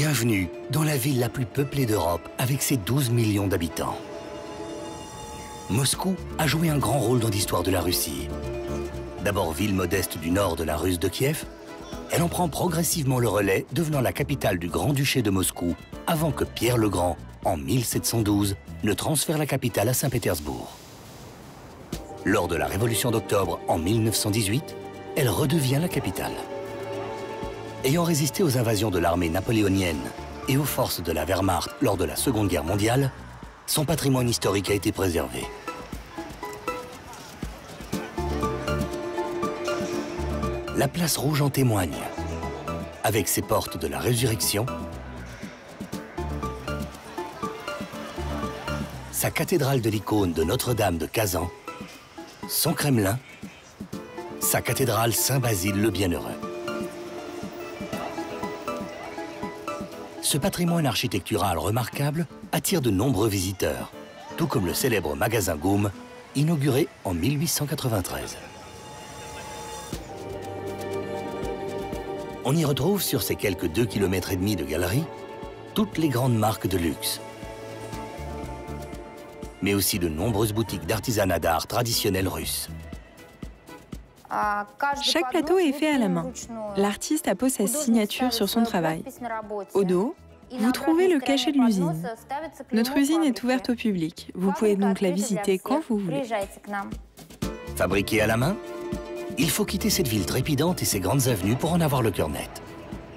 Bienvenue dans la ville la plus peuplée d'Europe avec ses 12 millions d'habitants. Moscou a joué un grand rôle dans l'histoire de la Russie. D'abord ville modeste du nord de la Russe de Kiev, elle en prend progressivement le relais, devenant la capitale du Grand-Duché de Moscou, avant que Pierre le Grand, en 1712, ne transfère la capitale à Saint-Pétersbourg. Lors de la Révolution d'Octobre en 1918, elle redevient la capitale. Ayant résisté aux invasions de l'armée napoléonienne et aux forces de la Wehrmacht lors de la Seconde Guerre mondiale, son patrimoine historique a été préservé. La place Rouge en témoigne, avec ses portes de la Résurrection, sa cathédrale de l'icône de Notre-Dame de Kazan, son Kremlin, sa cathédrale Saint-Basile le Bienheureux. Ce patrimoine architectural remarquable attire de nombreux visiteurs, tout comme le célèbre magasin Goum, inauguré en 1893. On y retrouve sur ces quelques 2,5 km de galeries toutes les grandes marques de luxe, mais aussi de nombreuses boutiques d'artisanat d'art traditionnel russe. Chaque plateau est fait à la main. L'artiste appose sa signature sur son travail. Au dos, vous trouvez le cachet de l'usine. Notre usine est ouverte au public. Vous pouvez donc la visiter quand vous voulez. Fabriqué à la main, il faut quitter cette ville trépidante et ses grandes avenues pour en avoir le cœur net.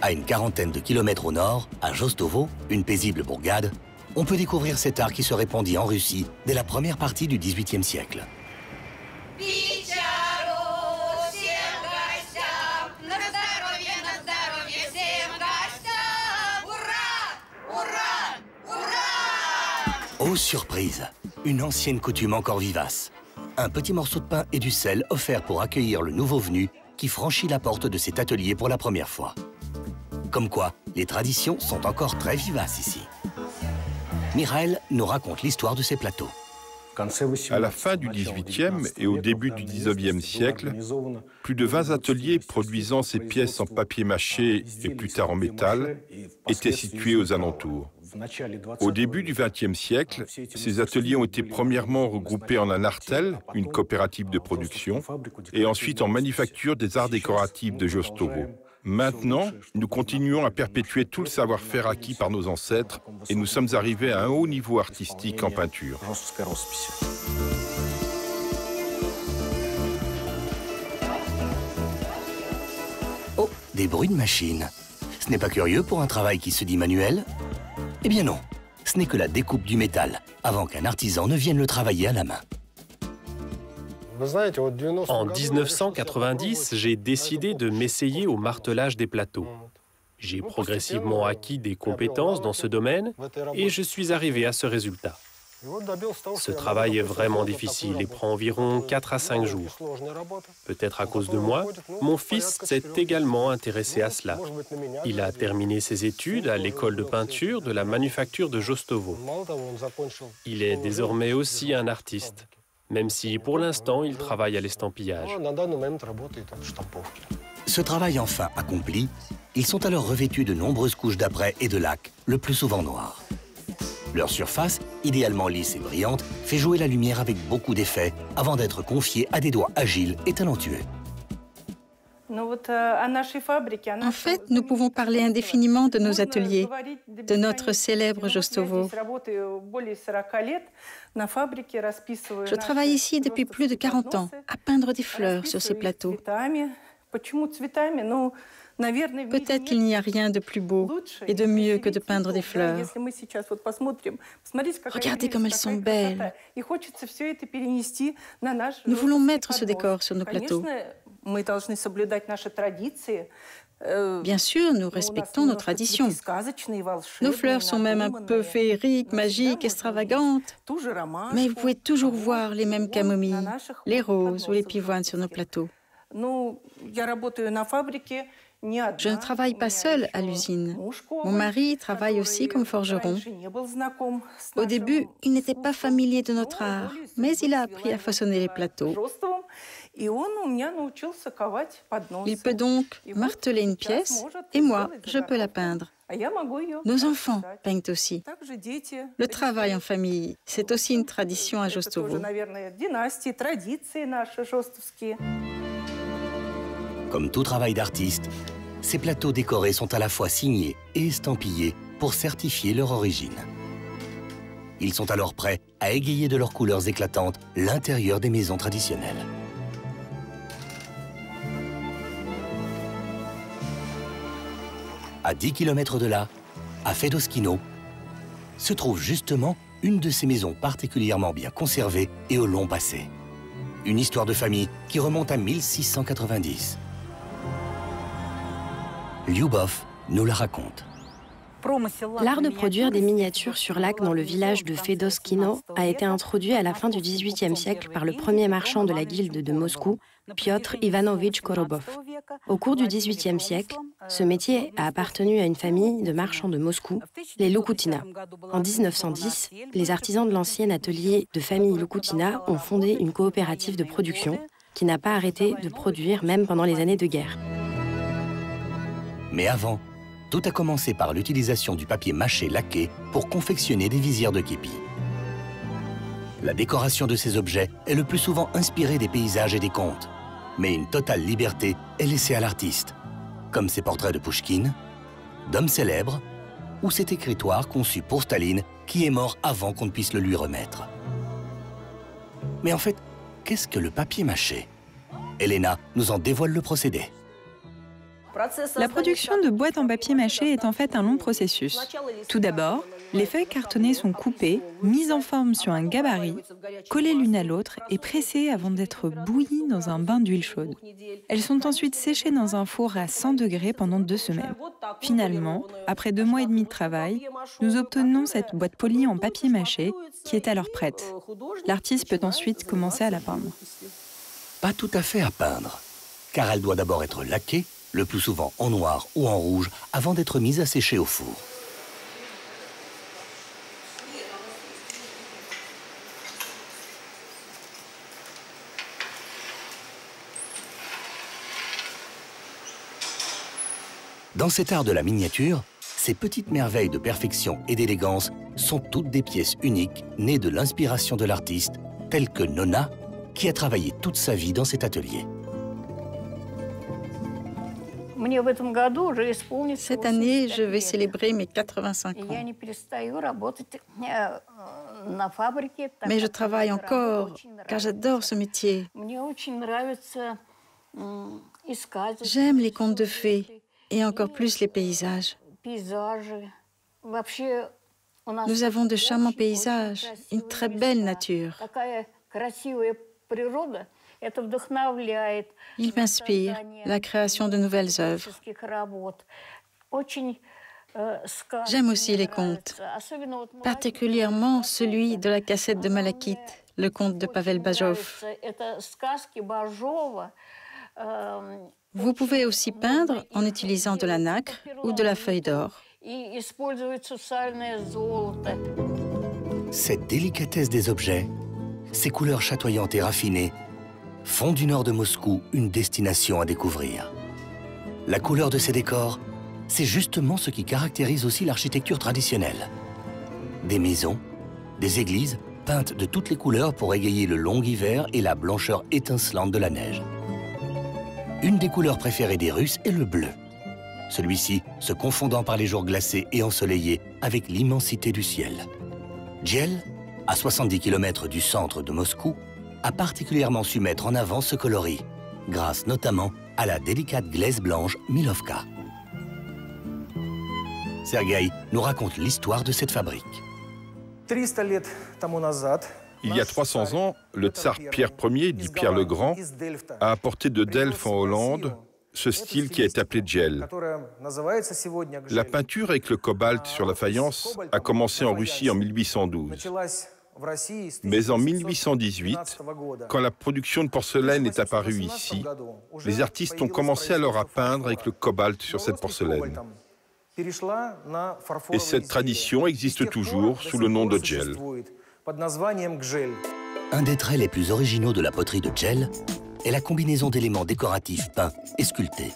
À une quarantaine de kilomètres au nord, à Jostovo, une paisible bourgade, on peut découvrir cet art qui se répandit en Russie dès la première partie du XVIIIe siècle. Oh surprise! Une ancienne coutume encore vivace. Un petit morceau de pain et du sel offert pour accueillir le nouveau venu qui franchit la porte de cet atelier pour la première fois. Comme quoi, les traditions sont encore très vivaces ici. Mireille nous raconte l'histoire de ces plateaux. À la fin du XVIIIe et au début du XIXe siècle, plus de 20 ateliers produisant ces pièces en papier mâché et plus tard en métal étaient situés aux alentours. Au début du XXe siècle, ces ateliers ont été premièrement regroupés en un artel, une coopérative de production, et ensuite en manufacture des arts décoratifs de Jostovo. Maintenant, nous continuons à perpétuer tout le savoir-faire acquis par nos ancêtres et nous sommes arrivés à un haut niveau artistique en peinture. Oh, des bruits de machines. Ce n'est pas curieux pour un travail qui se dit manuel? Eh bien non, ce n'est que la découpe du métal, avant qu'un artisan ne vienne le travailler à la main. En 1990, j'ai décidé de m'essayer au martelage des plateaux. J'ai progressivement acquis des compétences dans ce domaine et je suis arrivé à ce résultat. Ce travail est vraiment difficile et prend environ 4 à 5 jours. Peut-être à cause de moi, mon fils s'est également intéressé à cela. Il a terminé ses études à l'école de peinture de la manufacture de Jostovo. Il est désormais aussi un artiste, même si pour l'instant il travaille à l'estampillage. Ce travail enfin accompli, ils sont alors revêtus de nombreuses couches d'apprêt et de lac, le plus souvent noir. Leur surface, idéalement lisse et brillante, fait jouer la lumière avec beaucoup d'effets avant d'être confiée à des doigts agiles et talentueux. En fait, nous pouvons parler indéfiniment de nos ateliers, de notre célèbre Jostovo. Je travaille ici depuis plus de 40 ans, à peindre des fleurs sur ces plateaux. Peut-être qu'il n'y a rien de plus beau et de mieux que de peindre des fleurs. Regardez comme elles sont belles. Nous voulons mettre ce décor sur nos plateaux. Bien sûr, nous respectons nos traditions. Nos fleurs sont même un peu féeriques, magiques, extravagantes. Mais vous pouvez toujours voir les mêmes camomilles, les roses ou les pivoines sur nos plateaux. Je ne travaille pas seule à l'usine. Mon mari travaille aussi comme forgeron. Au début, il n'était pas familier de notre art, mais il a appris à façonner les plateaux. Il peut donc marteler une pièce et moi, je peux la peindre. Nos enfants peignent aussi. Le travail en famille, c'est aussi une tradition à Jostovo. Comme tout travail d'artiste, ces plateaux décorés sont à la fois signés et estampillés pour certifier leur origine. Ils sont alors prêts à égayer de leurs couleurs éclatantes l'intérieur des maisons traditionnelles. À 10 km de là, à Fedoskino, se trouve justement une de ces maisons particulièrement bien conservées et au long passé. Une histoire de famille qui remonte à 1690. Lyubov nous la raconte. L'art de produire des miniatures sur lac dans le village de Fedoskino a été introduit à la fin du XVIIIe siècle par le premier marchand de la guilde de Moscou, Piotr Ivanovitch Korobov. Au cours du XVIIIe siècle, ce métier a appartenu à une famille de marchands de Moscou, les Loukoutina. En 1910, les artisans de l'ancien atelier de famille Loukoutina ont fondé une coopérative de production qui n'a pas arrêté de produire même pendant les années de guerre. Mais avant, tout a commencé par l'utilisation du papier mâché laqué pour confectionner des visières de képi. La décoration de ces objets est le plus souvent inspirée des paysages et des contes, mais une totale liberté est laissée à l'artiste, comme ces portraits de Pouchkine, d'hommes célèbres, ou cet écritoire conçu pour Staline qui est mort avant qu'on ne puisse le lui remettre. Mais en fait, qu'est-ce que le papier mâché? Elena nous en dévoile le procédé. La production de boîtes en papier mâché est en fait un long processus. Tout d'abord, les feuilles cartonnées sont coupées, mises en forme sur un gabarit, collées l'une à l'autre et pressées avant d'être bouillies dans un bain d'huile chaude. Elles sont ensuite séchées dans un four à 100 degrés pendant 2 semaines. Finalement, après 2 mois et demi de travail, nous obtenons cette boîte polie en papier mâché qui est alors prête. L'artiste peut ensuite commencer à la peindre. Pas tout à fait à peindre, car elle doit d'abord être laquée, le plus souvent en noir ou en rouge, avant d'être mise à sécher au four. Dans cet art de la miniature, ces petites merveilles de perfection et d'élégance sont toutes des pièces uniques nées de l'inspiration de l'artiste, telle que Nona, qui a travaillé toute sa vie dans cet atelier. Cette année, je vais célébrer mes 85 ans. Mais je travaille encore, car j'adore ce métier. J'aime les contes de fées et encore plus les paysages. Nous avons de charmants paysages, une très belle nature. Il m'inspire la création de nouvelles œuvres. J'aime aussi les contes, particulièrement celui de la cassette de Malachite, le conte de Pavel Bajov. Vous pouvez aussi peindre en utilisant de la nacre ou de la feuille d'or. Cette délicatesse des objets, ces couleurs chatoyantes et raffinées, font du nord de Moscou une destination à découvrir. La couleur de ces décors, c'est justement ce qui caractérise aussi l'architecture traditionnelle. Des maisons, des églises peintes de toutes les couleurs pour égayer le long hiver et la blancheur étincelante de la neige. Une des couleurs préférées des Russes est le bleu. Celui-ci se confondant par les jours glacés et ensoleillés avec l'immensité du ciel. Djel, à 70 km du centre de Moscou, a particulièrement su mettre en avant ce coloris, grâce notamment à la délicate glaise blanche Milovka. Sergueï nous raconte l'histoire de cette fabrique. Il y a 300 ans, le tsar Pierre Ier, dit Pierre le Grand, a apporté de Delft en Hollande ce style qui est appelé djel. La peinture avec le cobalt sur la faïence a commencé en Russie en 1812. Mais en 1818, quand la production de porcelaine est apparue ici, les artistes ont commencé alors à peindre avec le cobalt sur cette porcelaine. Et cette tradition existe toujours sous le nom de djel. Un des traits les plus originaux de la poterie de Djel est la combinaison d'éléments décoratifs peints et sculptés.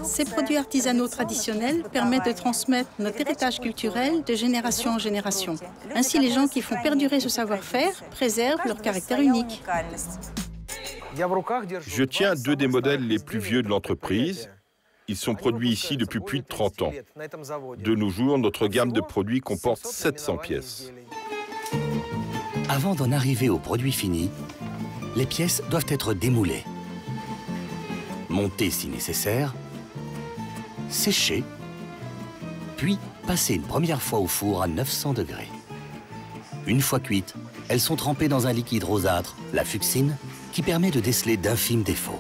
Ces produits artisanaux traditionnels permettent de transmettre notre héritage culturel de génération en génération. Ainsi, les gens qui font perdurer ce savoir-faire préservent leur caractère unique. Je tiens 2 des modèles les plus vieux de l'entreprise. Ils sont produits ici depuis plus de 30 ans. De nos jours, notre gamme de produits comporte 700 pièces. Avant d'en arriver au produit fini, les pièces doivent être démoulées, montées si nécessaire, séchées, puis passées une première fois au four à 900 degrés. Une fois cuites, elles sont trempées dans un liquide rosâtre, la fucsine, qui permet de déceler d'infimes défauts.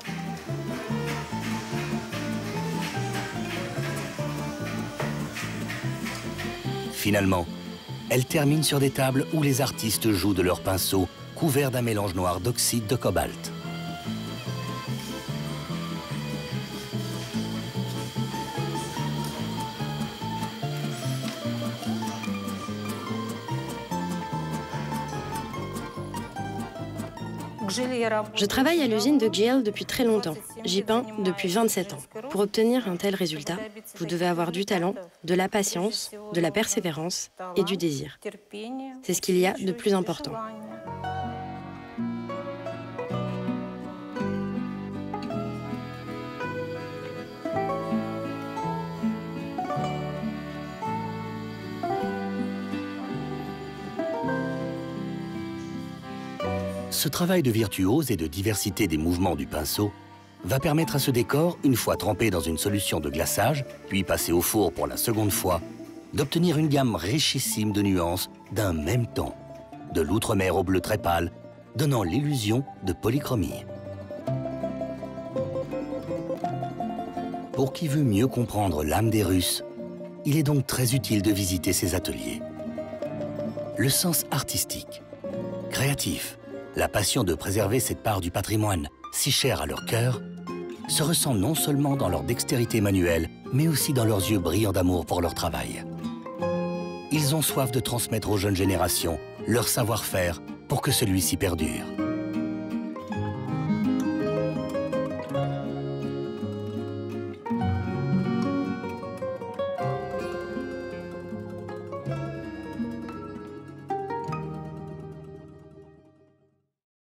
Finalement, elles terminent sur des tables où les artistes jouent de leurs pinceaux couverts d'un mélange noir d'oxyde de cobalt. Je travaille à l'usine de GL depuis très longtemps. J'y peins depuis 27 ans. Pour obtenir un tel résultat, vous devez avoir du talent, de la patience, de la persévérance et du désir. C'est ce qu'il y a de plus important. Ce travail de virtuose et de diversité des mouvements du pinceau va permettre à ce décor, une fois trempé dans une solution de glaçage, puis passé au four pour la seconde fois, d'obtenir une gamme richissime de nuances d'un même ton, de l'outre-mer au bleu très pâle, donnant l'illusion de polychromie. Pour qui veut mieux comprendre l'âme des Russes, il est donc très utile de visiter ces ateliers. Le sens artistique, créatif, la passion de préserver cette part du patrimoine, si chère à leur cœur, se ressent non seulement dans leur dextérité manuelle, mais aussi dans leurs yeux brillants d'amour pour leur travail. Ils ont soif de transmettre aux jeunes générations leur savoir-faire pour que celui-ci perdure.